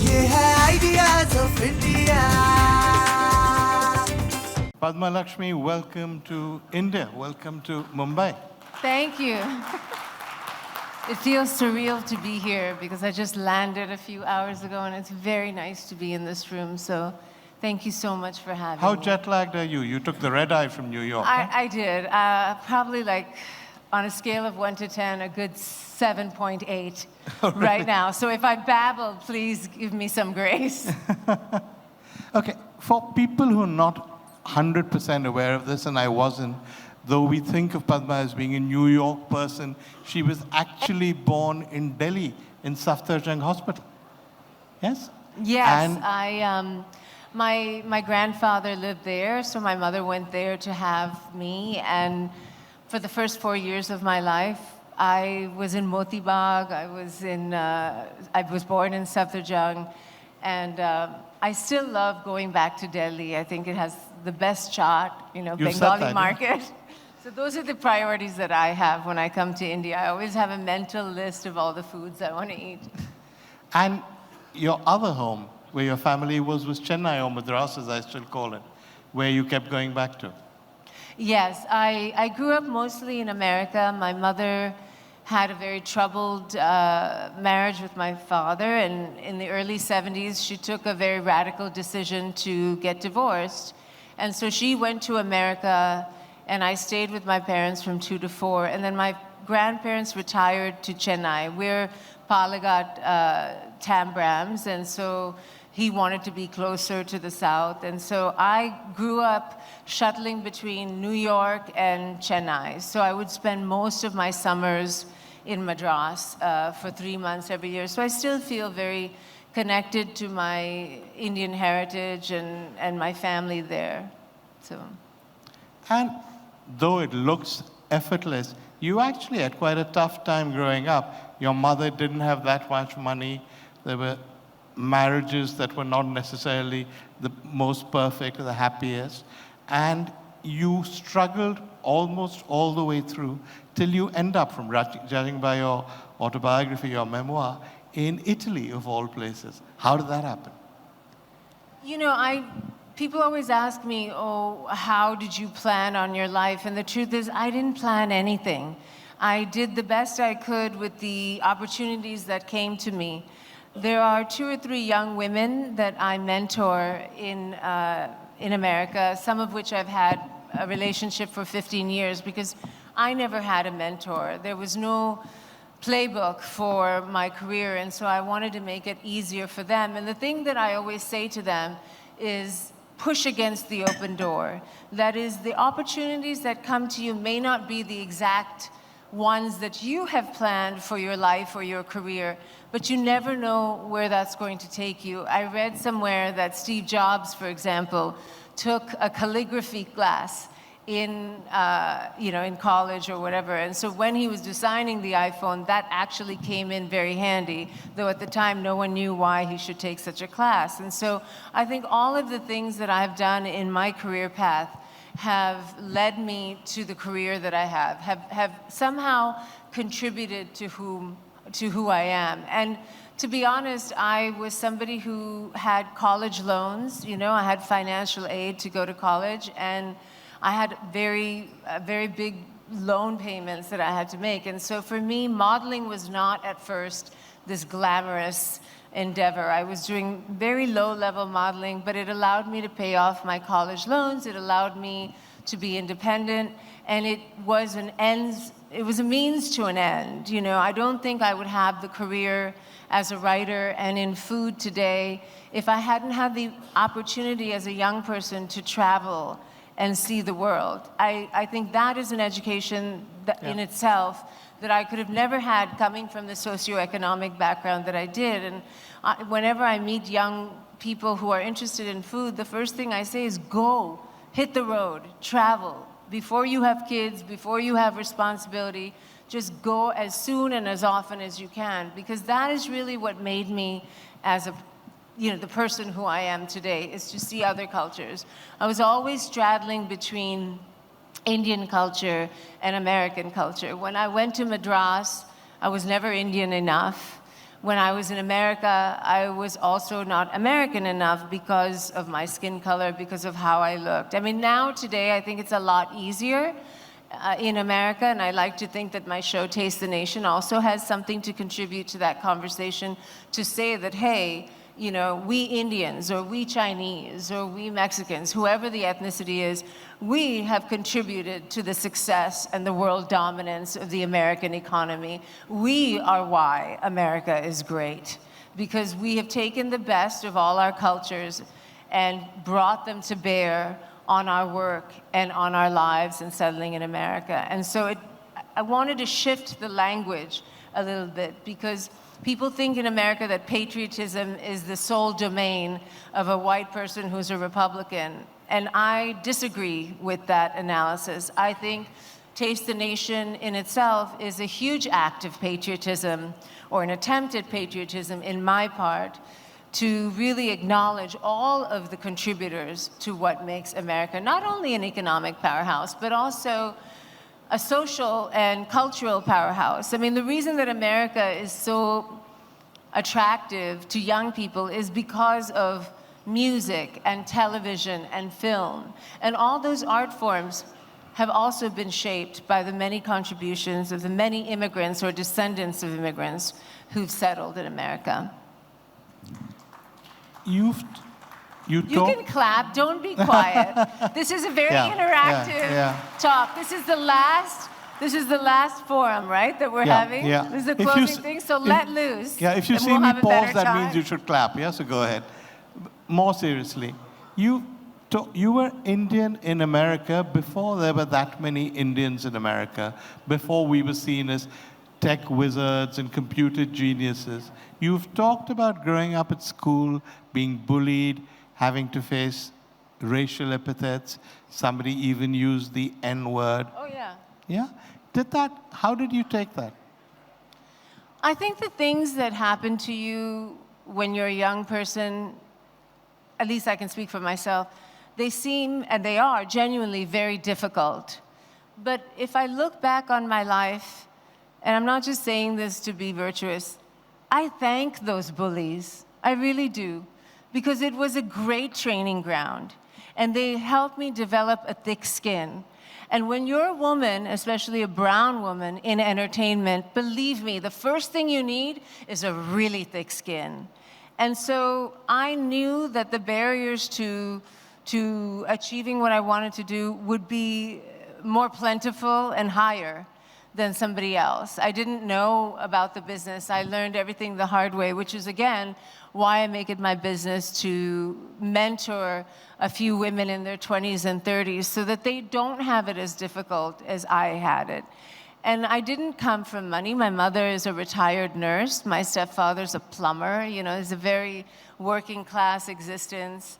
ये है ideas of India. Padma Lakshmi, welcome to India. Welcome to Mumbai. Thank you. It feels surreal to be here because I just landed a few hours ago and it's very nice to be in this room. So thank you so much for having How me. jet lagged are you? You took the red eye from New York. Huh? I did. Probably like on a scale of 1 to 10, a good 7.8 right now. So if I babble, please give me some grace. Okay, for people who are not 100% aware of this, and I wasn't, though we think of Padma as being a New York person, she was actually born in Delhi, in Safdarjung Hospital. Yes? Yes, And my grandfather lived there, so my mother went there to have me. And for the first 4 years of my life, I was in Moti Bagh. I was born in Safdarjung, and I still love going back to Delhi. I think it has the best chaat, You said Bengali that, yeah. market. So those are the priorities that I have when I come to India. I always have a mental list of all the foods I want to eat. And your other home, where your family was Chennai, or Madras, as I still call it, where you kept going back to. Yes, I grew up mostly in America. My mother had a very troubled marriage with my father, and in the early 70s, she took a very radical decision to get divorced. And so she went to America, and I stayed with my parents from 2 to 4, and then my grandparents retired to Chennai. We're Palagat Tambrams, and so he wanted to be closer to the south. And so I grew up shuttling between New York and Chennai. So I would spend most of my summers in Madras for 3 months every year. So I still feel very connected to my Indian heritage and my family there. So. And though it looks effortless, you actually had quite a tough time growing up. Your mother didn't have that much money. There were marriages that were not necessarily the most perfect or the happiest. And you struggled almost all the way through till you end up, from judging by your autobiography, your memoir, in Italy, of all places. How did that happen? People always ask me, oh, how did you plan on your life? And the truth is, I didn't plan anything. I did the best I could with the opportunities that came to me. There are 2 or 3 young women that I mentor in America, some of which I've had a relationship for 15 years, because I never had a mentor. There was no playbook for my career, and so I wanted to make it easier for them. And the thing that I always say to them is push against the open door. That is, the opportunities that come to you may not be the exact ones that you have planned for your life or your career, but you never know where that's going to take you. I read somewhere that Steve Jobs, for example, took a calligraphy class in college or whatever. And so when he was designing the iPhone, that actually came in very handy, though at the time no one knew why he should take such a class. And so I think all of the things that I've done in my career path have led me to the career that I have somehow contributed to who I am. And to be honest, I was somebody who had college loans. I had financial aid to go to college, and I had very big loan payments that I had to make. And so for me, modeling was not at first this glamorous endeavor. I was doing very low-level modeling, but it allowed me to pay off my college loans. It allowed me to be independent, and it was a means to an end. I don't think I would have the career as a writer and in food today if I hadn't had the opportunity as a young person to travel and see the world. I think that is an education that in itself that I could have never had coming from the socioeconomic background that I did. And whenever I meet young people who are interested in food, the first thing I say is go, hit the road, travel. Before you have kids, before you have responsibility, just go as soon and as often as you can, because that is really what made me as the person who I am today, is to see other cultures. I was always straddling between Indian culture and American culture. When I went to Madras, I was never Indian enough. When I was in America, I was also not American enough because of my skin color, because of how I looked. I mean, now, today, I think it's a lot easier in America, and I like to think that my show, Taste the Nation, also has something to contribute to that conversation, to say that, hey, you know, we Indians, or we Chinese, or we Mexicans, whoever the ethnicity is, we have contributed to the success and the world dominance of the American economy. We are why America is great, because we have taken the best of all our cultures and brought them to bear on our work and on our lives and settling in America. And so I wanted to shift the language a little bit, because people think in America that patriotism is the sole domain of a white person who's a Republican. And I disagree with that analysis. I think Taste the Nation in itself is a huge act of patriotism, or an attempt at patriotism in my part, to really acknowledge all of the contributors to what makes America not only an economic powerhouse, but also a social and cultural powerhouse. I mean, the reason that America is so attractive to young people is because of music and television and film. And all those art forms have also been shaped by the many contributions of the many immigrants or descendants of immigrants who've settled in America. You You can clap, don't be quiet. This is a very interactive talk. This is the last forum, right, that we're having? Yeah. This is the closing thing, so let loose. Yeah, if you see me pause, that means you should clap, yeah? So go ahead. More seriously, you were Indian in America before there were that many Indians in America, before we were seen as tech wizards and computer geniuses. You've talked about growing up at school, being bullied, having to face racial epithets. Somebody even used the N-word. Oh, yeah. Yeah? How did you take that? I think the things that happen to you when you're a young person, at least I can speak for myself, they seem, and they are, genuinely very difficult. But if I look back on my life, and I'm not just saying this to be virtuous, I thank those bullies. I really do. Because it was a great training ground. And they helped me develop a thick skin. And when you're a woman, especially a brown woman, in entertainment, believe me, the first thing you need is a really thick skin. And so I knew that the barriers to achieving what I wanted to do would be more plentiful and higher than somebody else. I didn't know about the business. I learned everything the hard way, which is, again, why I make it my business to mentor a few women in their 20s and 30s so that they don't have it as difficult as I had it. And I didn't come from money. My mother is a retired nurse. My stepfather's a plumber. You know, it's a very working class existence.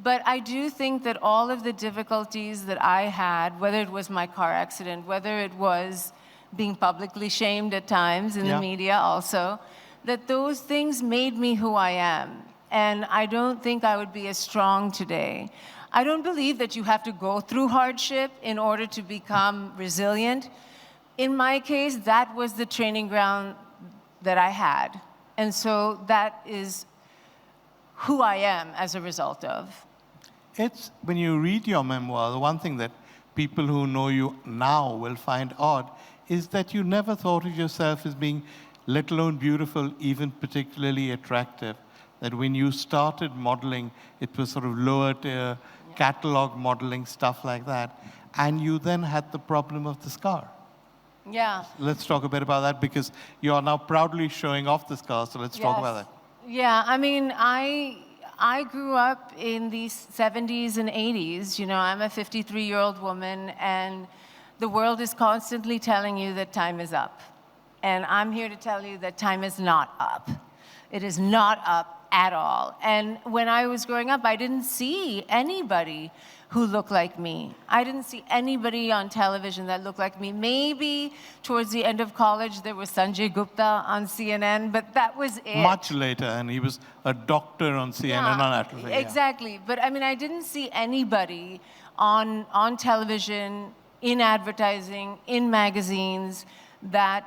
But I do think that all of the difficulties that I had, whether it was my car accident, whether it was being publicly shamed at times in the media also, that those things made me who I am. And I don't think I would be as strong today. I don't believe that you have to go through hardship in order to become resilient. In my case, that was the training ground that I had. And so that is who I am as a result of. It's, when you read your memoir, the one thing that people who know you now will find odd is that you never thought of yourself as being, let alone beautiful, even particularly attractive. That when you started modeling, it was sort of lower tier, catalog modeling, stuff like that. And you then had the problem of the scar. Yeah. Let's talk a bit about that, because you are now proudly showing off the scar, so let's talk about that. Yeah, I mean, I grew up in the 70s and 80s. You know, I'm a 53-year-old woman, and the world is constantly telling you that time is up. And I'm here to tell you that time is not up. It is not up at all. And when I was growing up, I didn't see anybody who looked like me. I didn't see anybody on television that looked like me. Maybe towards the end of college, there was Sanjay Gupta on CNN, but that was it. Much later, and he was a doctor on CNN on Atlantic. Exactly. But I mean, I didn't see anybody on television, in advertising, in magazines that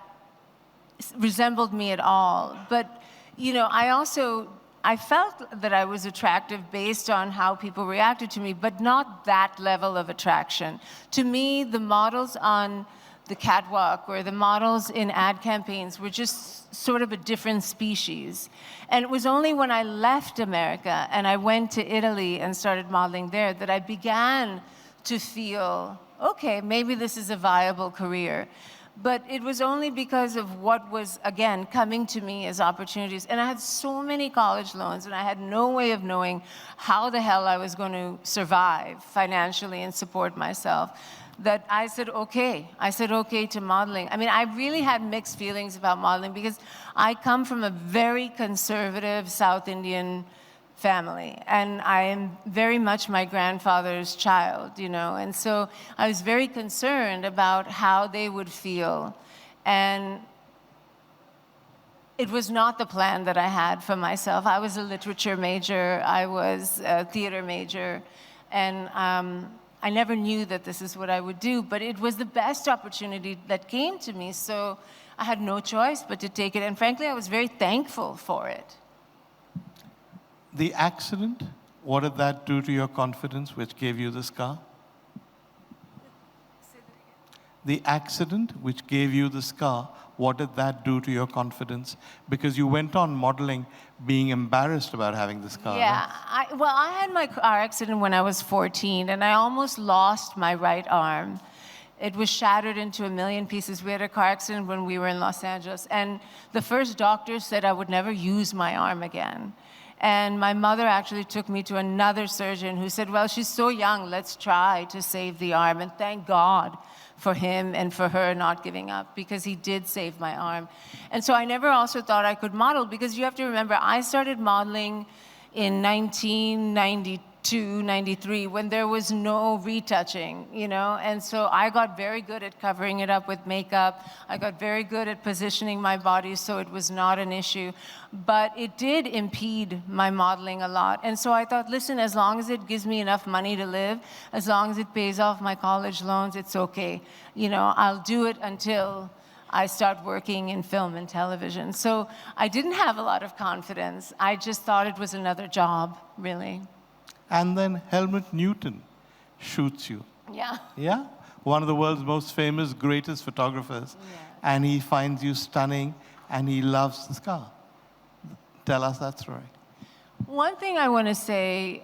resembled me at all. But you know, I felt that I was attractive based on how people reacted to me, but not that level of attraction. To me, the models on the catwalk or the models in ad campaigns were just sort of a different species. And it was only when I left America and I went to Italy and started modeling there that I began to feel, okay, maybe this is a viable career. But it was only because of what was, again, coming to me as opportunities. And I had so many college loans, and I had no way of knowing how the hell I was going to survive financially and support myself, that I said, okay. I said okay to modeling. I mean, I really had mixed feelings about modeling because I come from a very conservative South Indian family, and I am very much my grandfather's child, you know, and so I was very concerned about how they would feel, and it was not the plan that I had for myself. I was a literature major, I was a theater major, and I never knew that this is what I would do, but it was the best opportunity that came to me, so I had no choice but to take it, and frankly, I was very thankful for it. The accident, what did that do to your confidence, which gave you the scar? The accident, which gave you the scar, what did that do to your confidence? Because you went on modeling being embarrassed about having the scar. Yeah, Right? I had my car accident when I was 14, and I almost lost my right arm. It was shattered into a million pieces. We had a car accident when we were in Los Angeles, and the first doctor said I would never use my arm again. And my mother actually took me to another surgeon who said, well, she's so young, let's try to save the arm. And thank God for him and for her not giving up, because he did save my arm. And so I never also thought I could model, because you have to remember, I started modeling in 1992, 93, when there was no retouching, you know? And so I got very good at covering it up with makeup. I got very good at positioning my body so it was not an issue. But it did impede my modeling a lot. And so I thought, listen, as long as it gives me enough money to live, as long as it pays off my college loans, it's okay. You know, I'll do it until I start working in film and television. So I didn't have a lot of confidence. I just thought it was another job, really. And then Helmut Newton shoots you. Yeah. Yeah? One of the world's most famous, greatest photographers. Yeah. And he finds you stunning, and he loves the scar. Tell us that story. One thing I want to say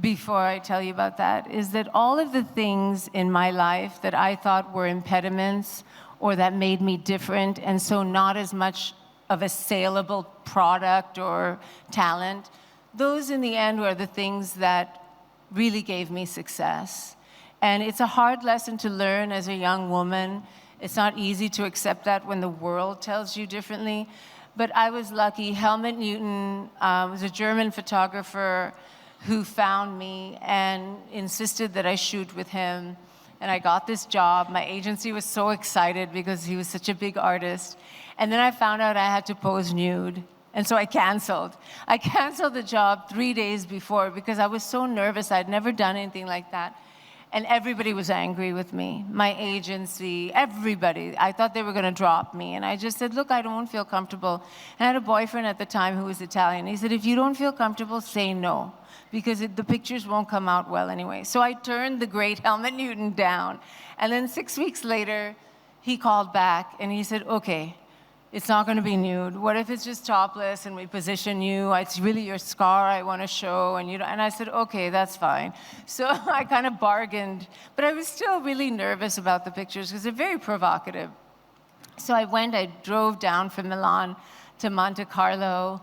before I tell you about that is that all of the things in my life that I thought were impediments or that made me different, and so not as much of a saleable product or talent, those in the end were the things that really gave me success. And it's a hard lesson to learn as a young woman. It's not easy to accept that when the world tells you differently. But I was lucky. Helmut Newton was a German photographer who found me and insisted that I shoot with him. And I got this job. My agency was so excited because he was such a big artist. And then I found out I had to pose nude. And so I canceled. I canceled the job 3 days before because I was so nervous. I'd never done anything like that. And everybody was angry with me. My agency, everybody. I thought they were going to drop me. And I just said, look, I don't feel comfortable. And I had a boyfriend at the time who was Italian. He said, if you don't feel comfortable, say no, because the pictures won't come out well anyway. So I turned the great Helmut Newton down. And then 6 weeks later, he called back and he said, okay, it's not going to be nude. What if it's just topless and we position you? It's really your scar I want to show. And, and I said, okay, that's fine. So I kind of bargained. But I was still really nervous about the pictures because they're very provocative. So I drove down from Milan to Monte Carlo.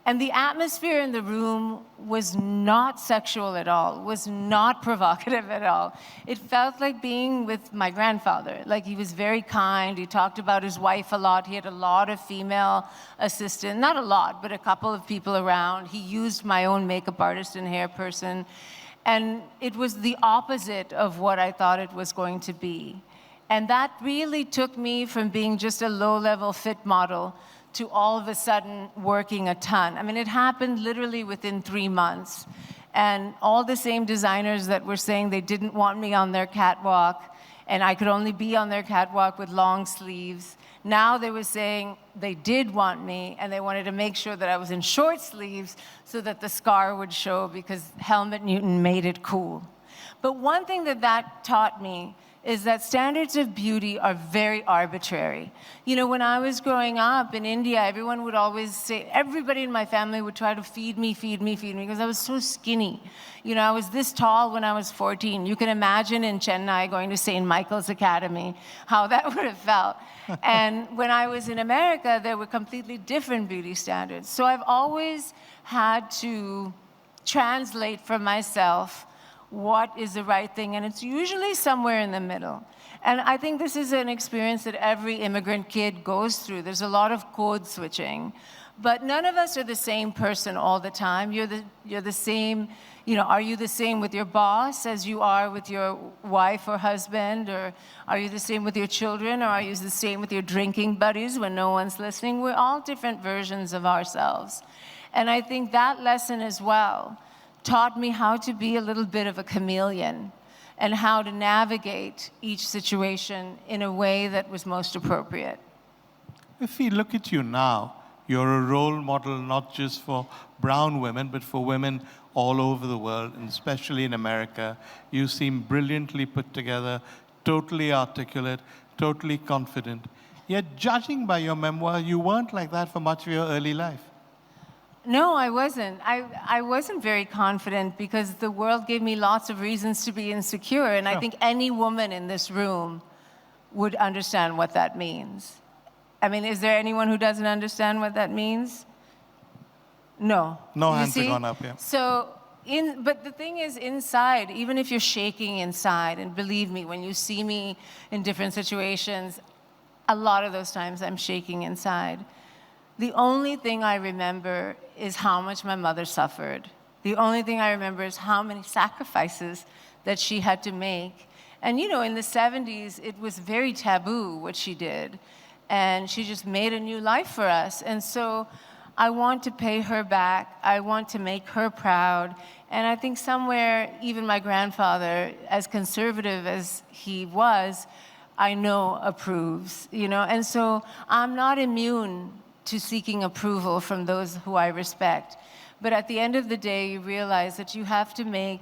And the atmosphere in the room was not sexual at all, was not provocative at all. It felt like being with my grandfather. Like, he was very kind. He talked about his wife a lot. He had a lot of female assistants. Not a lot, but a couple of people around. He used my own makeup artist and hair person. And it was the opposite of what I thought it was going to be. And that really took me from being just a low-level fit model to all of a sudden working a ton. I mean, it happened literally within 3 months. And all the same designers that were saying they didn't want me on their catwalk, and I could only be on their catwalk with long sleeves, now they were saying, they did want me, and they wanted to make sure that I was in short sleeves so that the scar would show, because Helmut Newton made it cool. But one thing that that taught me is that standards of beauty are very arbitrary. You know, when I was growing up in India, everyone would always say, everybody in my family would try to feed me, because I was so skinny. You know, I was this tall when I was 14. You can imagine in Chennai going to St. Michael's Academy, how that would have felt. And when I was in America, there were completely different beauty standards. So I've always had to translate for myself what is the right thing, and it's usually somewhere in the middle. And I think this is an experience that every immigrant kid goes through. There's a lot of code switching, but none of us are the same person all the time. You're the same, you know, are you the same with your boss as you are with your wife or husband, or are you the same with your children, or are you the same with your drinking buddies when no one's listening? We're all different versions of ourselves. And I think that lesson as well taught me how to be a little bit of a chameleon and how to navigate each situation in a way that was most appropriate. If we look at you now, you're a role model not just for brown women, but for women all over the world, and especially in America. You seem brilliantly put together, totally articulate, totally confident. Yet, judging by your memoir, you weren't like that for much of your early life. No, I wasn't. I wasn't very confident because the world gave me lots of reasons to be insecure, and I think any woman in this room would understand what that means. I mean, is there anyone who doesn't understand what that means? No. No You hands see? are gone up, yeah. So, but the thing is, inside, even if you're shaking inside, and believe me, when you see me in different situations, a lot of those times I'm shaking inside. The only thing I remember is how much my mother suffered. The only thing I remember is how many sacrifices that she had to make. And you know, in the 70s, it was very taboo what she did. And she just made a new life for us. And so I want to pay her back. I want to make her proud. And I think somewhere, even my grandfather, as conservative as he was, I know approves, you know? And so I'm not immune to seeking approval from those who I respect. But at the end of the day, you realize that you have to make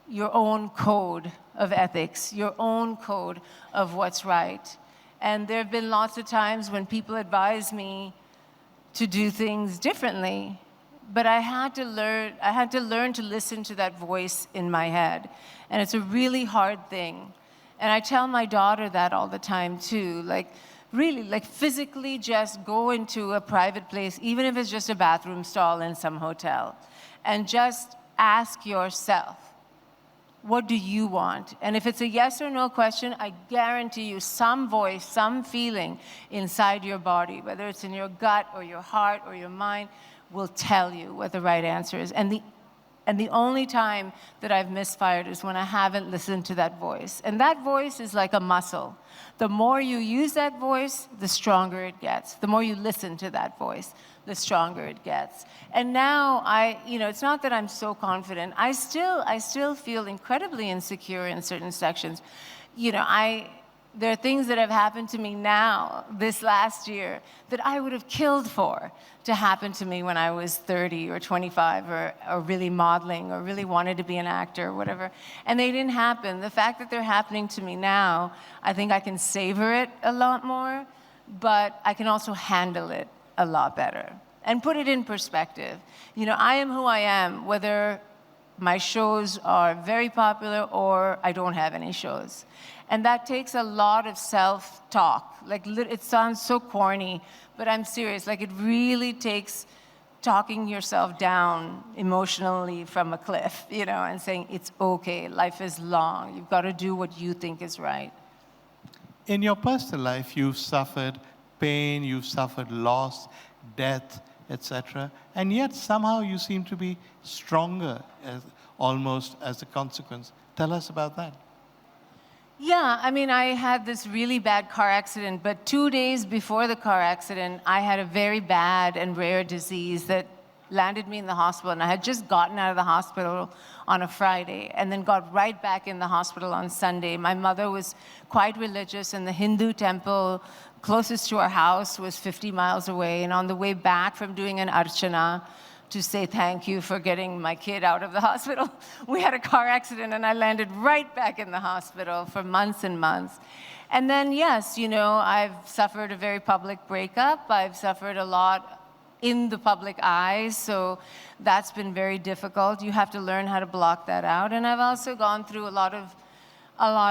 your own code of ethics, your own code of what's right. And there have been lots of times when people advise me to do things differently, but I had to learn to listen to that voice in my head. And it's a really hard thing. And I tell my daughter that all the time too, like, really, like physically just go into a private place, even if it's just a bathroom stall in some hotel, and just ask yourself, what do you want? And if it's a yes or no question, I guarantee you some voice, some feeling inside your body, whether it's in your gut or your heart or your mind, will tell you what the right answer is. And the only time that I've misfired is when I haven't listened to that voice. And that voice is like a muscle. The more you use that voice, the stronger it gets. The more you listen to that voice, the stronger it gets. And now it's not that I'm so confident. I still feel incredibly insecure in certain sections. You know, there are things that have happened to me now, this last year, that I would have killed for to happen to me when I was 30 or 25 or really modeling or really wanted to be an actor or whatever. And they didn't happen. The fact that they're happening to me now, I think I can savor it a lot more, but I can also handle it a lot better and put it in perspective. You know, I am who I am, whether my shows are very popular or I don't have any shows. And that takes a lot of self-talk. Like, it sounds so corny, but I'm serious. Like, it really takes talking yourself down emotionally from a cliff, you know, and saying, it's okay, life is long. You've got to do what you think is right. In your personal life, you've suffered pain, you've suffered loss, death, etc. And yet, somehow, you seem to be stronger, almost as a consequence. Tell us about that. Yeah, I mean, I had this really bad car accident, but 2 days before the car accident, I had a very bad and rare disease that landed me in the hospital, and I had just gotten out of the hospital on a Friday and then got right back in the hospital on Sunday. My mother was quite religious, and the Hindu temple closest to our house was 50 miles away. And on the way back from doing an archana to say thank you for getting my kid out of the hospital, we had a car accident, and I landed right back in the hospital for months and months. And then, yes, you know, I've suffered a very public breakup. I've suffered a lot in the public eye, so that's been very difficult. You have to learn how to block that out. And I've also gone through a lot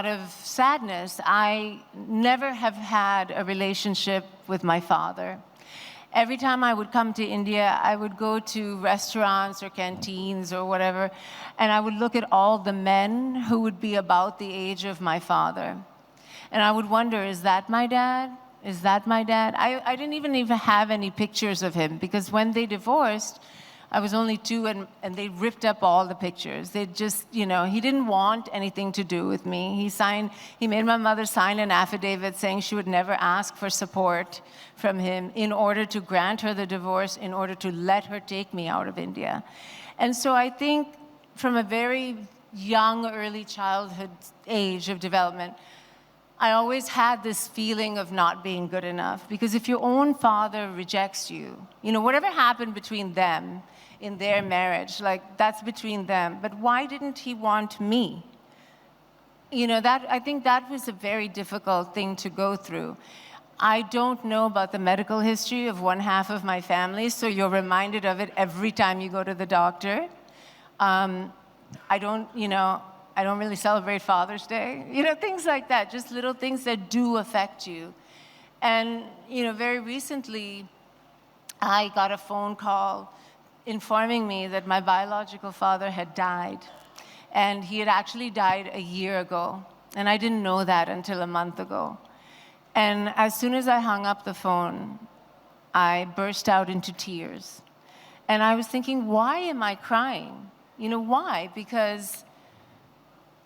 of sadness. I never have had a relationship with my father. Every time I would come to India, I would go to restaurants or canteens or whatever, and I would look at all the men who would be about the age of my father. And I would wonder, is that my dad? Is that my dad? I didn't even have any pictures of him, because when they divorced, I was only 2, and they ripped up all the pictures. They just, you know, he didn't want anything to do with me. He made my mother sign an affidavit saying she would never ask for support from him in order to grant her the divorce, in order to let her take me out of India. And so I think from a very young, early childhood age of development, I always had this feeling of not being good enough, because if your own father rejects you, you know, whatever happened between them in their marriage, like, that's between them. But why didn't he want me? You know, I think that was a very difficult thing to go through. I don't know about the medical history of one half of my family, so you're reminded of it every time you go to the doctor. I don't really celebrate Father's Day. You know, things like that, just little things that do affect you. And, you know, very recently, I got a phone call informing me that my biological father had died. And he had actually died a year ago. And I didn't know that until a month ago. And as soon as I hung up the phone, I burst out into tears. And I was thinking, why am I crying? You know, why? Because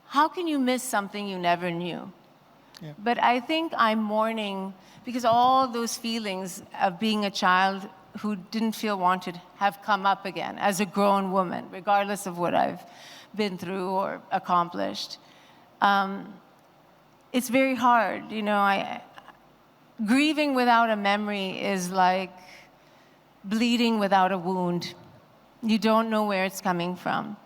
how can you miss something you never knew? Yeah. But I think I'm mourning because all those feelings of being a child who didn't feel wanted have come up again as a grown woman, regardless of what I've been through or accomplished. It's very hard, you know. Grieving without a memory is like bleeding without a wound. You don't know where it's coming from.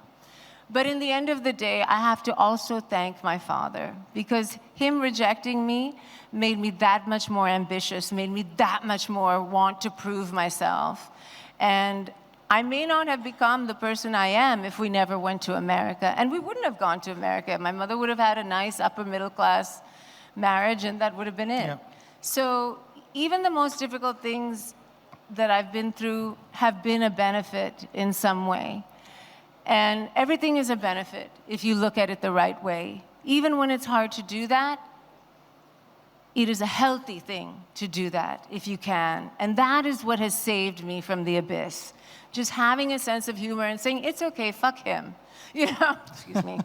But in the end of the day, I have to also thank my father, because him rejecting me made me that much more ambitious, made me that much more want to prove myself. And I may not have become the person I am if we never went to America. And we wouldn't have gone to America. My mother would have had a nice upper middle class marriage, and that would have been it. Yeah. So even the most difficult things that I've been through have been a benefit in some way. And everything is a benefit if you look at it the right way. Even when it's hard to do that, it is a healthy thing to do that if you can. And that is what has saved me from the abyss. Just having a sense of humor and saying, it's okay, fuck him. You know, excuse me.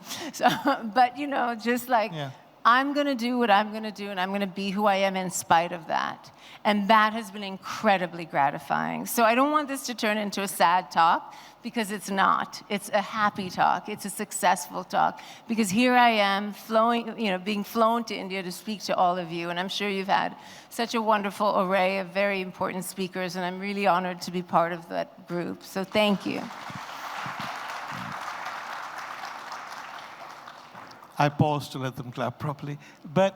But, you know, just like, yeah. I'm going to do what I'm going to do, and I'm going to be who I am in spite of that. And that has been incredibly gratifying. So I don't want this to turn into a sad talk, because it's not. It's a happy talk. It's a successful talk. Because here I am, being flown to India to speak to all of you. And I'm sure you've had such a wonderful array of very important speakers, and I'm really honored to be part of that group. So thank you. I paused to let them clap properly. But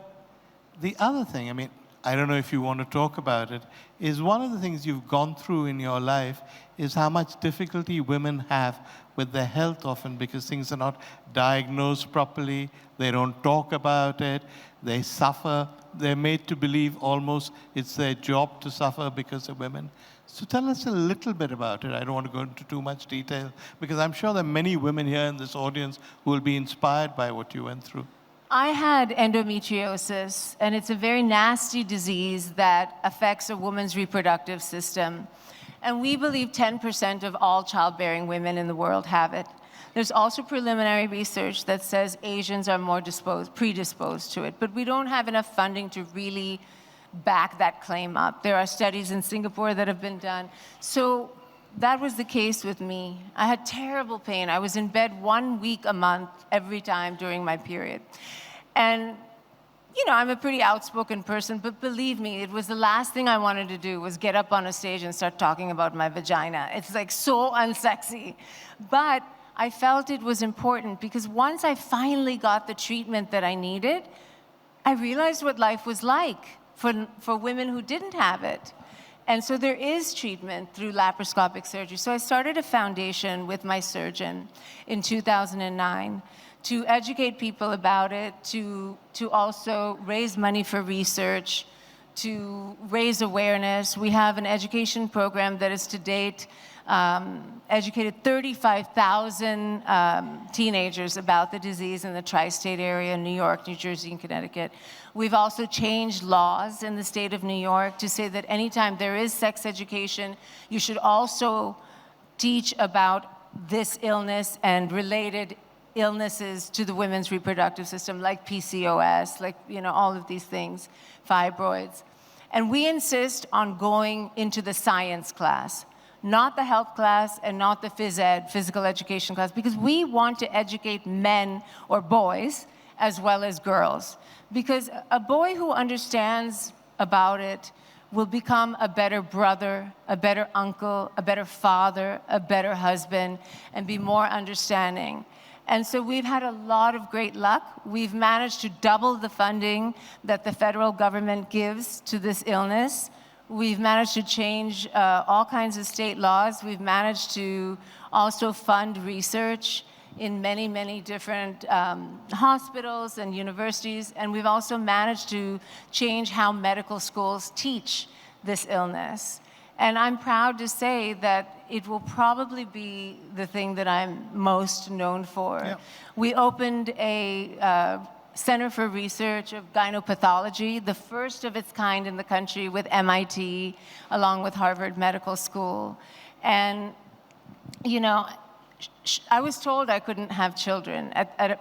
the other thing, I mean, I don't know if you want to talk about it, is one of the things you've gone through in your life is how much difficulty women have with their health often, because things are not diagnosed properly, they don't talk about it, they suffer, they're made to believe almost it's their job to suffer because they're women. So tell us a little bit about it. I don't want to go into too much detail, because I'm sure there are many women here in this audience who will be inspired by what you went through. I had endometriosis, and it's a very nasty disease that affects a woman's reproductive system. And we believe 10% of all childbearing women in the world have it. There's also preliminary research that says Asians are more predisposed to it, but we don't have enough funding to really back that claim up. There are studies in Singapore that have been done. So that was the case with me. I had terrible pain. I was in bed 1 week a month every time during my period. And you know, I'm a pretty outspoken person, but believe me, it was the last thing I wanted to do was get up on a stage and start talking about my vagina. It's like so unsexy. But I felt it was important because once I finally got the treatment that I needed, I realized what life was like for women who didn't have it. And so there is treatment through laparoscopic surgery. So I started a foundation with my surgeon in 2009 to educate people about it, to also raise money for research, to raise awareness. We have an education program that is to date educated 35,000 teenagers about the disease in the tri-state area, New York, New Jersey, and Connecticut. We've also changed laws in the state of New York to say that anytime there is sex education, you should also teach about this illness and related illnesses to the women's reproductive system, like PCOS, like, you know, all of these things, fibroids. And we insist on going into the science class, not the health class and not the phys ed, physical education class, because we want to educate men or boys as well as girls. Because a boy who understands about it will become a better brother, a better uncle, a better father, a better husband, and be more understanding. And so we've had a lot of great luck. We've managed to double the funding that the federal government gives to this illness. We've managed to change all kinds of state laws. We've managed to also fund research in many, many different hospitals and universities. And we've also managed to change how medical schools teach this illness. And I'm proud to say that it will probably be the thing that I'm most known for. Yeah. We opened a Center for Research of Gynopathology, the first of its kind in the country with MIT, along with Harvard Medical School. And, you know, I was told I couldn't have children.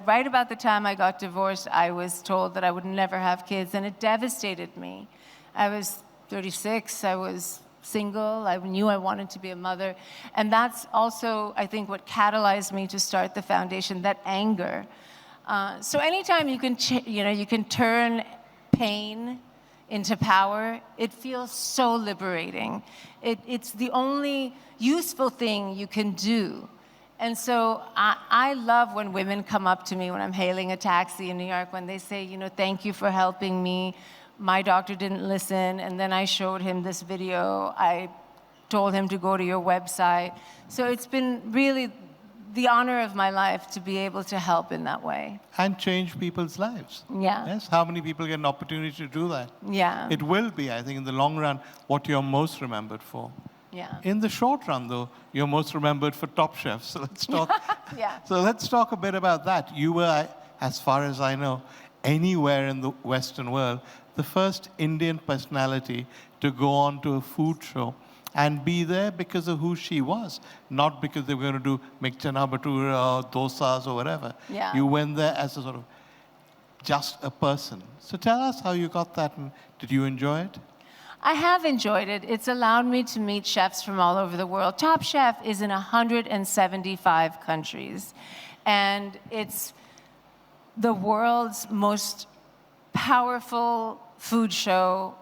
Right about the time I got divorced, I was told that I would never have kids, and it devastated me. I was 36, I was single, I knew I wanted to be a mother. And that's also, I think, what catalyzed me to start the foundation, that anger. So anytime you can, you can turn pain into power, it feels so liberating. It's the only useful thing you can do. And so I love when women come up to me when I'm hailing a taxi in New York, when they say, you know, thank you for helping me. My doctor didn't listen, and then I showed him this video. I told him to go to your website. So it's been really the honor of my life to be able to help in that way. And change people's lives. Yeah. Yes, how many people get an opportunity to do that? Yeah. It will be, I think, in the long run, what you're most remembered for. Yeah. In the short run, though, you're most remembered for Top Chef. So let's talk. Yeah. So let's talk a bit about that. You were, as far as I know, anywhere in the Western world, the first Indian personality to go on to a food show and be there because of who she was, not because they were going to do Chana Bhatura or dosas or whatever. Yeah. You went there as a sort of just a person. So tell us how you got that, and did you enjoy it? I have enjoyed it. It's allowed me to meet chefs from all over the world. Top Chef is in 175 countries, and it's the world's most powerful food show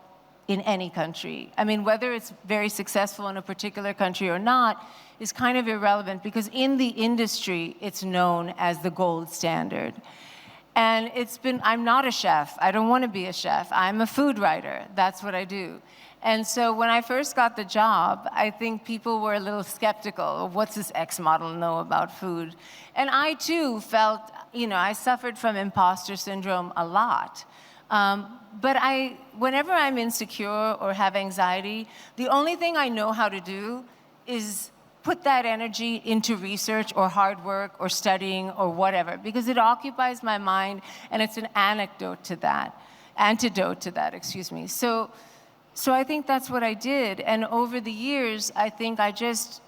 in any country. I mean, whether it's very successful in a particular country or not is kind of irrelevant, because in the industry, it's known as the gold standard. And I'm not a chef. I don't want to be a chef. I'm a food writer. That's what I do. And so when I first got the job, I think people were a little skeptical of what's this ex-model know about food. And I too felt, I suffered from imposter syndrome a lot. But whenever I'm insecure or have anxiety, the only thing I know how to do is put that energy into research or hard work or studying or whatever, because it occupies my mind and it's an antidote to that. So I think that's what I did. And over the years, I think I just,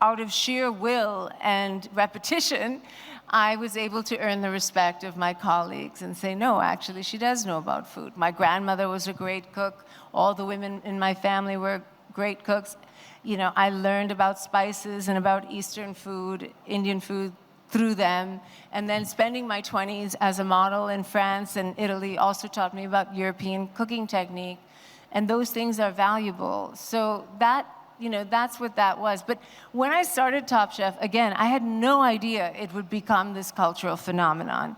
out of sheer will and repetition, I was able to earn the respect of my colleagues and say, no, actually, she does know about food. My grandmother was a great cook. All the women in my family were great cooks. I learned about spices and about Eastern food, Indian food, through them. And then spending my 20s as a model in France and Italy also taught me about European cooking technique. And those things are valuable. So that's what that was. But when I started Top Chef, again, I had no idea it would become this cultural phenomenon.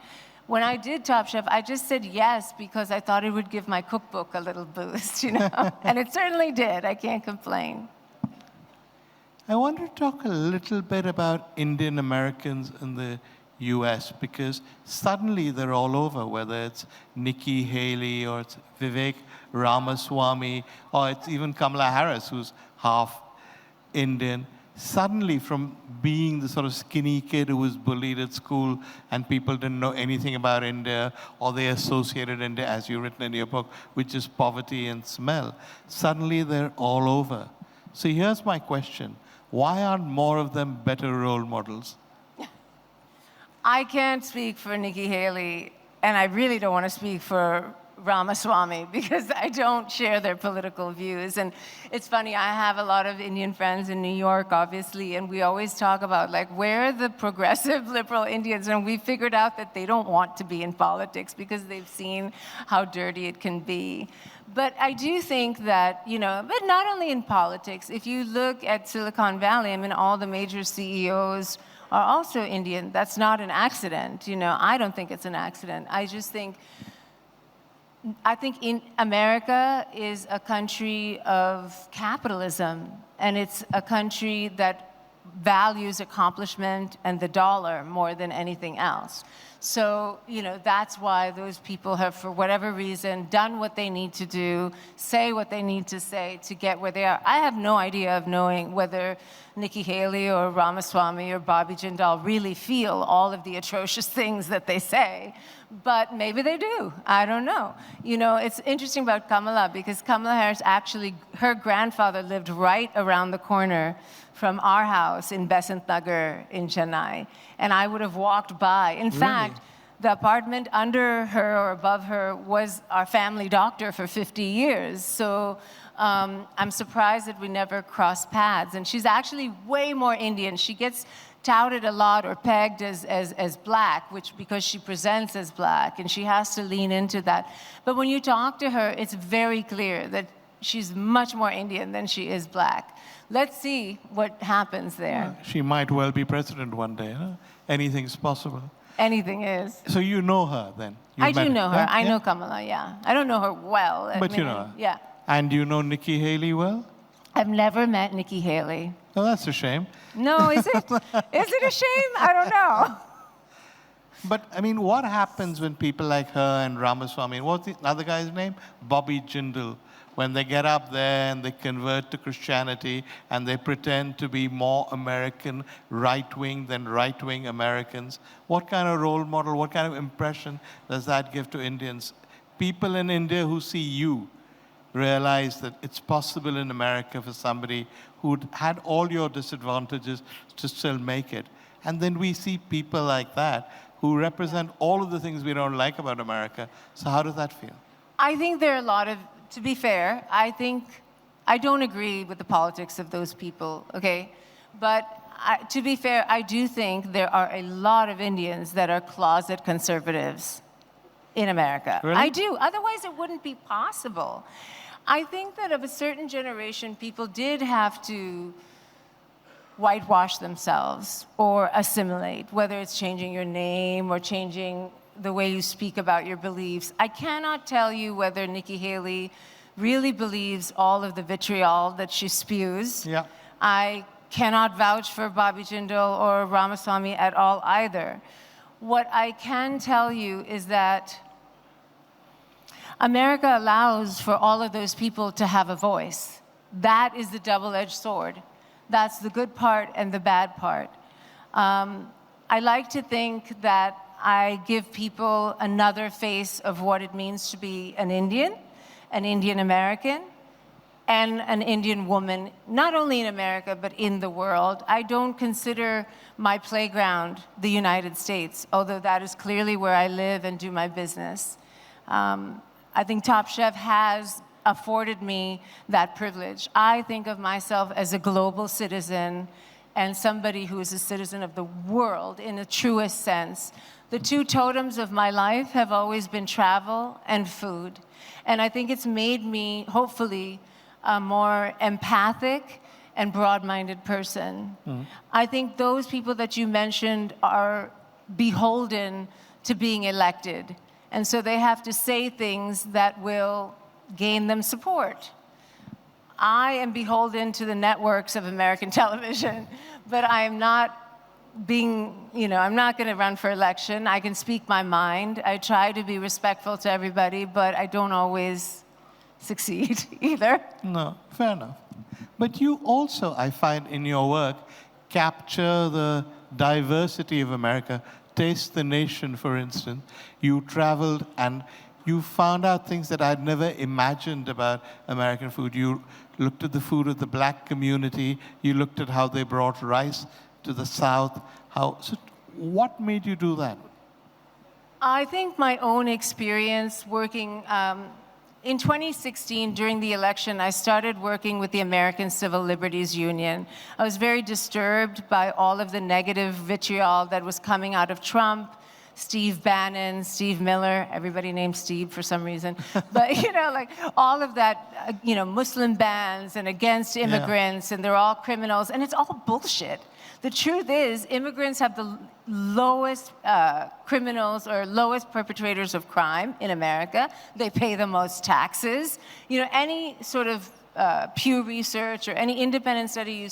When I did Top Chef, I just said yes because I thought it would give my cookbook a little boost, And it certainly did. I can't complain. I want to talk a little bit about Indian Americans in the US because suddenly they're all over, whether it's Nikki Haley or it's Vivek Ramaswamy or it's even Kamala Harris, who's half Indian. Suddenly, from being the sort of skinny kid who was bullied at school and people didn't know anything about India, or they associated India, as you've written in your book, with just poverty and smell, suddenly they're all over. So here's my question. Why aren't more of them better role models? I can't speak for Nikki Haley, and I really don't want to speak for Ramaswamy because I don't share their political views. And it's funny, I have a lot of Indian friends in New York, obviously, and we always talk about, where are the progressive liberal Indians? And we figured out that they don't want to be in politics because they've seen how dirty it can be. But I do think that, but not only in politics, if you look at Silicon Valley, all the major CEOs are also Indian. That's not an accident. I don't think it's an accident. I think in America is a country of capitalism, and it's a country that values accomplishment and the dollar more than anything else. So, that's why those people have, for whatever reason, done what they need to do, say what they need to say to get where they are. I have no idea of knowing whether Nikki Haley or Ramaswamy or Bobby Jindal really feel all of the atrocious things that they say, but maybe they do. I don't know. It's interesting about Kamala because Kamala Harris actually, her grandfather lived right around the corner from our house in Besant Nagar in Chennai, and I would have walked by. In fact, the apartment under her or above her was our family doctor for 50 years. So I'm surprised that we never crossed paths. And she's actually way more Indian. She gets touted a lot or pegged as black, because she presents as black, and she has to lean into that. But when you talk to her, it's very clear that she's much more Indian than she is black. Let's see what happens there. Well, she might well be president one day. Anything's possible. Anything is. So you know her then? I do know her. I know Kamala, yeah. I don't know her well. But you know her? Yeah. And you know Nikki Haley well? I've never met Nikki Haley. Oh, that's a shame. No, is it? Is it a shame? I don't know. But, what happens when people like her and Ramaswamy, what's the other guy's name? Bobby Jindal. When they get up there and they convert to Christianity and they pretend to be more American right-wing than right-wing Americans, what kind of role model, what kind of impression does that give to Indians? People in India who see you realize that it's possible in America for somebody who'd had all your disadvantages to still make it. And then we see people like that who represent all of the things we don't like about America. So how does that feel? I think there are a lot of, to be fair, I don't agree with the politics of those people, okay? But to be fair, I do think there are a lot of Indians that are closet conservatives in America. Really? I do. Otherwise, it wouldn't be possible. I think that of a certain generation, people did have to whitewash themselves or assimilate, whether it's changing your name or changing the way you speak about your beliefs. I cannot tell you whether Nikki Haley really believes all of the vitriol that she spews. Yeah. I cannot vouch for Bobby Jindal or Ramaswamy at all either. What I can tell you is that America allows for all of those people to have a voice. That is the double-edged sword. That's the good part and the bad part. I like to think that I give people another face of what it means to be an Indian American, and an Indian woman, not only in America, but in the world. I don't consider my playground the United States, although that is clearly where I live and do my business. I think Top Chef has afforded me that privilege. I think of myself as a global citizen and somebody who is a citizen of the world in the truest sense. The two totems of my life have always been travel and food. And I think it's made me, hopefully, a more empathic and broad-minded person. I think those people that you mentioned are beholden to being elected. And so they have to say things that will gain them support. I am beholden to the networks of American television, but I am not I'm not going to run for election. I can speak my mind. I try to be respectful to everybody, but I don't always succeed either. No, fair enough. But you also, I find in your work, capture the diversity of America. Taste the Nation, for instance. You traveled and you found out things that I'd never imagined about American food. You looked at the food of the black community. You looked at how they brought rice to the South. So what made you do that? I think my own experience working, in 2016, during the election, I started working with the American Civil Liberties Union. I was very disturbed by all of the negative vitriol that was coming out of Trump, Steve Bannon, Steve Miller, everybody named Steve for some reason. But, like all of that, Muslim bans and against immigrants, and they're all criminals, and it's all bullshit. The truth is, immigrants have the lowest criminals or lowest perpetrators of crime in America. They pay the most taxes. Any sort of Pew Research or any independent study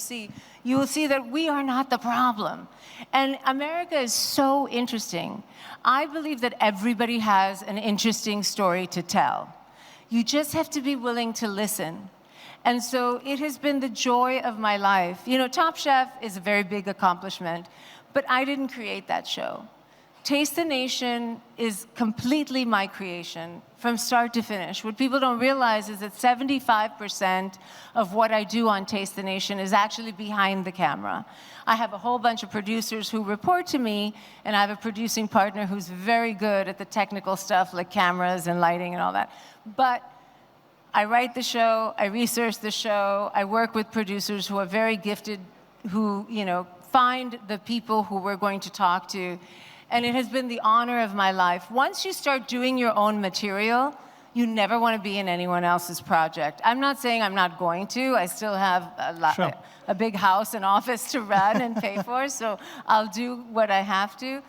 you will see that we are not the problem. And America is so interesting. I believe that everybody has an interesting story to tell. You just have to be willing to listen. And so it has been the joy of my life. Top Chef is a very big accomplishment, but I didn't create that show. Taste the Nation is completely my creation from start to finish. What people don't realize is that 75% of what I do on Taste the Nation is actually behind the camera. I have a whole bunch of producers who report to me, and I have a producing partner who's very good at the technical stuff like cameras and lighting and all that. But I write the show, I research the show, I work with producers who are very gifted, who, find the people who we're going to talk to. And it has been the honor of my life. Once you start doing your own material, you never want to be in anyone else's project. I'm not saying I'm not going to. I still have a big house and office to run and pay for, so I'll do what I have to.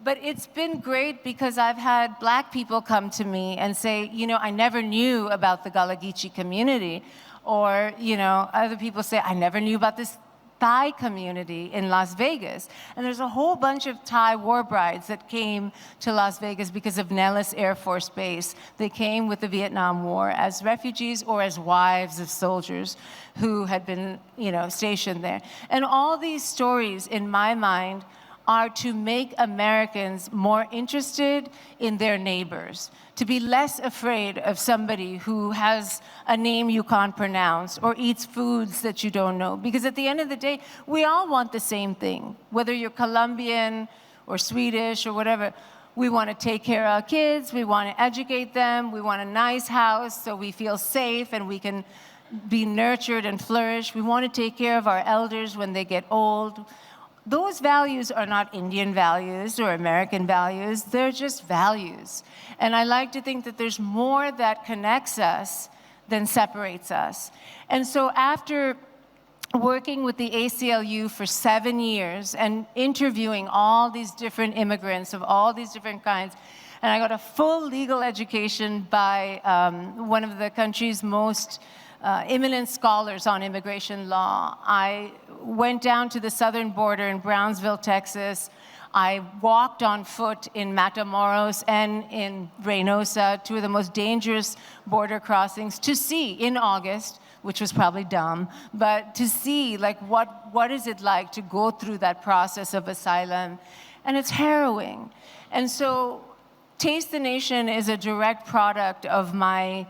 But it's been great because I've had black people come to me and say, I never knew about the Gullah Geechee community. Or, other people say, I never knew about this Thai community in Las Vegas. And there's a whole bunch of Thai war brides that came to Las Vegas because of Nellis Air Force Base. They came with the Vietnam War as refugees or as wives of soldiers who had been, stationed there. And all these stories, in my mind, are to make Americans more interested in their neighbors, to be less afraid of somebody who has a name you can't pronounce or eats foods that you don't know. Because at the end of the day, we all want the same thing. Whether you're Colombian or Swedish or whatever, we want to take care of our kids, we want to educate them, we want a nice house so we feel safe and we can be nurtured and flourish. We want to take care of our elders when they get old. Those values are not Indian values or American values, they're just values. And I like to think that there's more that connects us than separates us. And so after working with the ACLU for 7 years and interviewing all these different immigrants of all these different kinds, and I got a full legal education by one of the country's most eminent scholars on immigration law. I went down to the southern border in Brownsville, Texas. I walked on foot in Matamoros and in Reynosa, two of the most dangerous border crossings, to see in August, which was probably dumb, but to see what is it like to go through that process of asylum. And it's harrowing. And so Taste the Nation is a direct product of my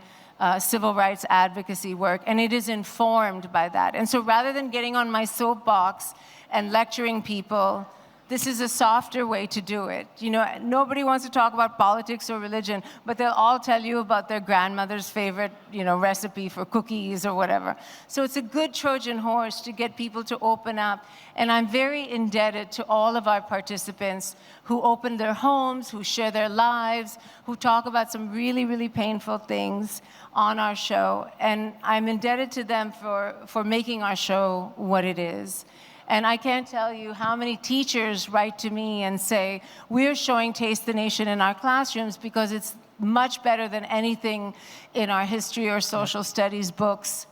civil rights advocacy work, and it is informed by that. And so rather than getting on my soapbox and lecturing people this is a softer way to do it. You know, nobody wants to talk about politics or religion, but they'll all tell you about their grandmother's favorite, you know, recipe for cookies or whatever. So it's a good Trojan horse to get people to open up. And I'm very indebted to all of our participants who open their homes, who share their lives, who talk about some really, really painful things on our show. And I'm indebted to them for making our show what it is. And I can't tell you how many teachers write to me and say, we're showing Taste the Nation in our classrooms because it's much better than anything in our history or social studies books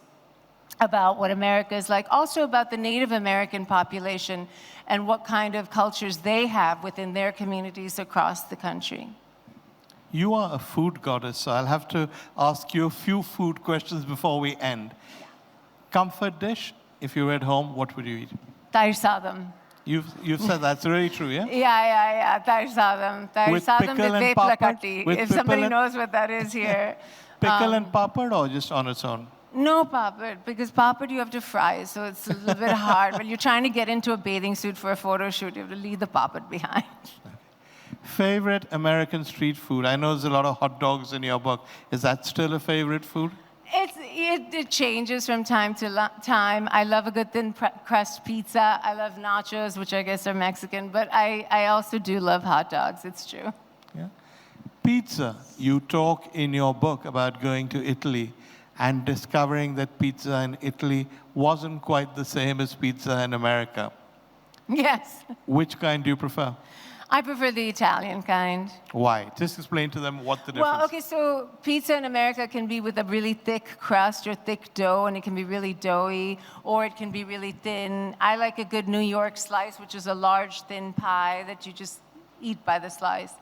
about what America is like, also about the Native American population and what kind of cultures they have within their communities across the country. You are a food goddess, so I'll have to ask you a few food questions before we end. Yeah. Comfort dish, if you were at home, what would you eat? Tair sadam. You've said that's really true, yeah? Yeah. Tair sadam. Tair With sadam pickle with and vepla papad? katti. With If pickle somebody and- knows what that is here. Pickle and papad or just on its own? No papad, because papad you have to fry, so it's a little bit hard. When you're trying to get into a bathing suit for a photo shoot, you have to leave the papad behind. Favorite American street food? I know there's a lot of hot dogs in your book. Is that still a favorite food? It changes from time to time. I love a good thin crust pizza. I love nachos, which I guess are Mexican, but I also do love hot dogs, it's true. Yeah. Pizza. You talk in your book about going to Italy and discovering that pizza in Italy wasn't quite the same as pizza in America. Yes. Which kind do you prefer? I prefer the Italian kind. Why? Just explain to them what the difference is. Well, okay, so pizza in America can be with a really thick crust or thick dough, and it can be really doughy, or it can be really thin. I like a good New York slice, which is a large, thin pie that you just eat by the slice.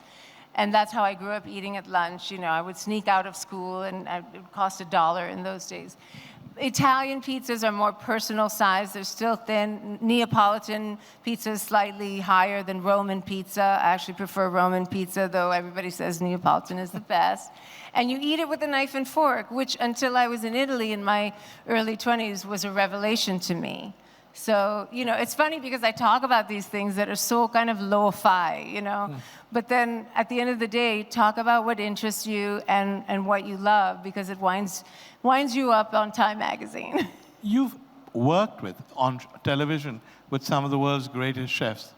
And that's how I grew up eating at lunch. You know, I would sneak out of school, and it would cost $1 in those days. Italian pizzas are more personal size. They're still thin. Neapolitan pizza is slightly higher than Roman pizza. I actually prefer Roman pizza, though everybody says Neapolitan is the best. And you eat it with a knife and fork, which until I was in Italy in my early 20s was a revelation to me. So, you know, it's funny because I talk about these things that are so kind of lo-fi, you know. But then at the end of the day, talk about what interests you and what you love, because it winds you up on Time magazine. You've worked with, on television, with some of the world's greatest chefs.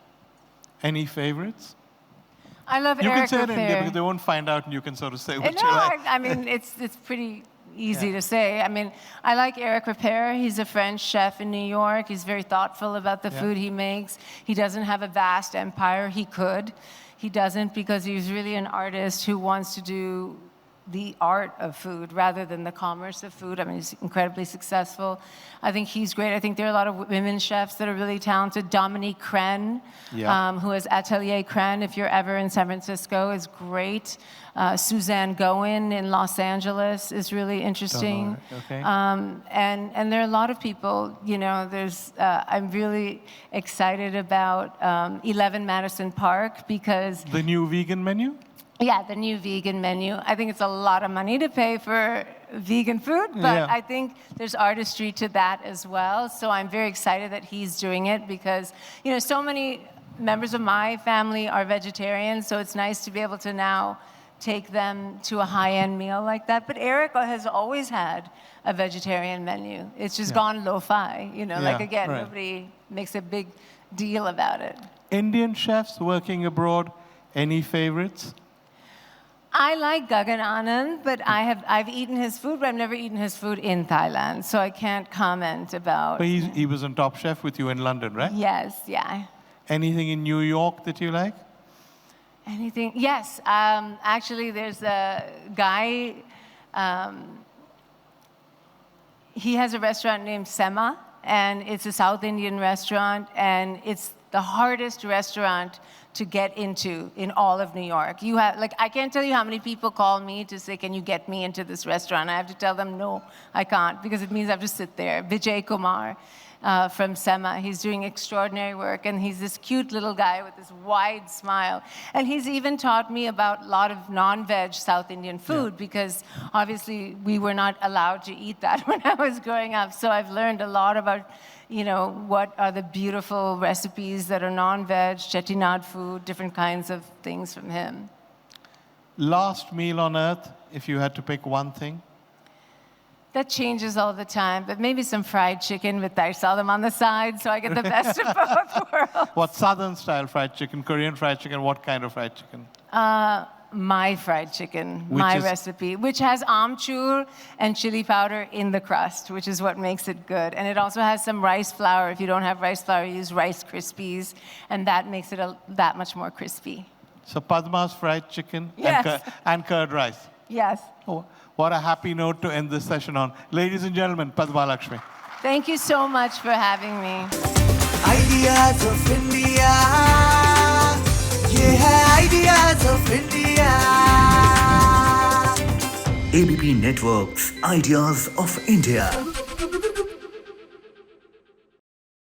Any favorites? I love You can Eric say it in India Ripert. because they won't find out and you can sort of say what No, you like. I mean, it's pretty easy to say. I mean, I like Eric Ripert. He's a French chef in New York. He's very thoughtful about the food he makes. He doesn't have a vast empire. He could. He doesn't, because he's really an artist who wants to do the art of food rather than the commerce of food. I mean, he's incredibly successful. I think he's great. I think there are a lot of women chefs that are really talented. Dominique Crenn, who has Atelier Crenn, if you're ever in San Francisco, is great. Suzanne Goin in Los Angeles is really interesting. Okay. And there are a lot of people, you know, there's, I'm really excited about 11 Madison Park because... The new vegan menu? Yeah, the new vegan menu. I think it's a lot of money to pay for vegan food, but I think there's artistry to that as well. So I'm very excited that he's doing it because, you know, so many members of my family are vegetarians, so it's nice to be able to now take them to a high-end meal like that. But Eric has always had a vegetarian menu. It's just gone lo-fi, you know, like again, nobody makes a big deal about it. Indian chefs working abroad, any favorites? I like Gagan Anand, but I've eaten his food, but I've never eaten his food in Thailand, so I can't comment about... But he was on Top Chef with you in London, right? Yes, yeah. Anything in New York that you like? Anything? Yes. Actually, there's a guy, he has a restaurant named Sema, and it's a South Indian restaurant, and it's the hardest restaurant to get into in all of New York. You have, like, I can't tell you how many people call me to say, can you get me into this restaurant? I have to tell them, no, I can't, because it means I have to sit there. Vijay Kumar from Sema, he's doing extraordinary work, and he's this cute little guy with this wide smile. And he's even taught me about a lot of non-veg South Indian food, because obviously we were not allowed to eat that when I was growing up. So I've learned a lot about what are the beautiful recipes that are non-veg, chettinad food, different kinds of things from him. Last meal on earth, if you had to pick one thing? That changes all the time, but maybe some fried chicken with daisalam on the side, so I get the best of both worlds. What Southern style fried chicken, Korean fried chicken, what kind of fried chicken? My fried chicken, Which my is- recipe, which has amchur and chili powder in the crust, which is what makes it good. And it also has some rice flour. If you don't have rice flour, use Rice Krispies, and that makes it that much more crispy. So Padma's fried chicken Yes. and curd rice. Yes. Oh, what a happy note to end this session on. Ladies and gentlemen, Padma Lakshmi. Thank you so much for having me. Ideas of India. ये है Ideas of India. ABP Networks Ideas of India.